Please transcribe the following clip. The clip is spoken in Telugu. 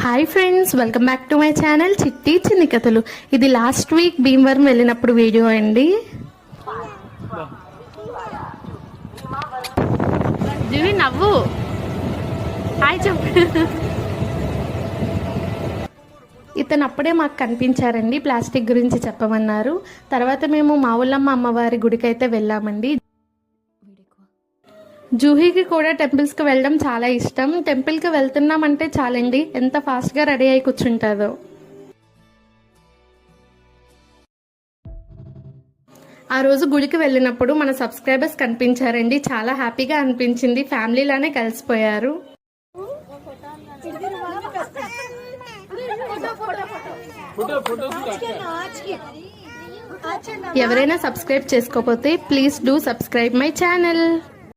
Hi friends, welcome back to my channel చిట్టి చిన్ని కథలు. ఇది లాస్ట్ వీక్ భీమవరం వెళ్ళినప్పుడు వీడియో అండి. జువి నవ్వు, హాయ్ చెప్పు. ఇతను అప్పుడే మాకు కనిపించారండి, ప్లాస్టిక్ గురించి చెప్పమన్నారు. తర్వాత మేము మా ఊళ్ళమ్మ అమ్మవారి గుడికి అయితే వెళ్ళామండి. జూహీకి కూడా టెంపుల్స్కి వెళ్ళడం చాలా ఇష్టం. టెంపుల్కి వెళ్తున్నామంటే చాలండి, ఎంత ఫాస్ట్గా రెడీ అయి కూర్చుంటుందో. ఆ రోజు గుడికి వెళ్ళినప్పుడు మన సబ్స్క్రైబర్స్ కనిపించారండి, చాలా హ్యాపీగా అనిపించింది. ఫ్యామిలీలానే కలిసిపోయారు. ఎవరైనా సబ్స్క్రైబ్ చేసుకోకపోతే please do subscribe my channel.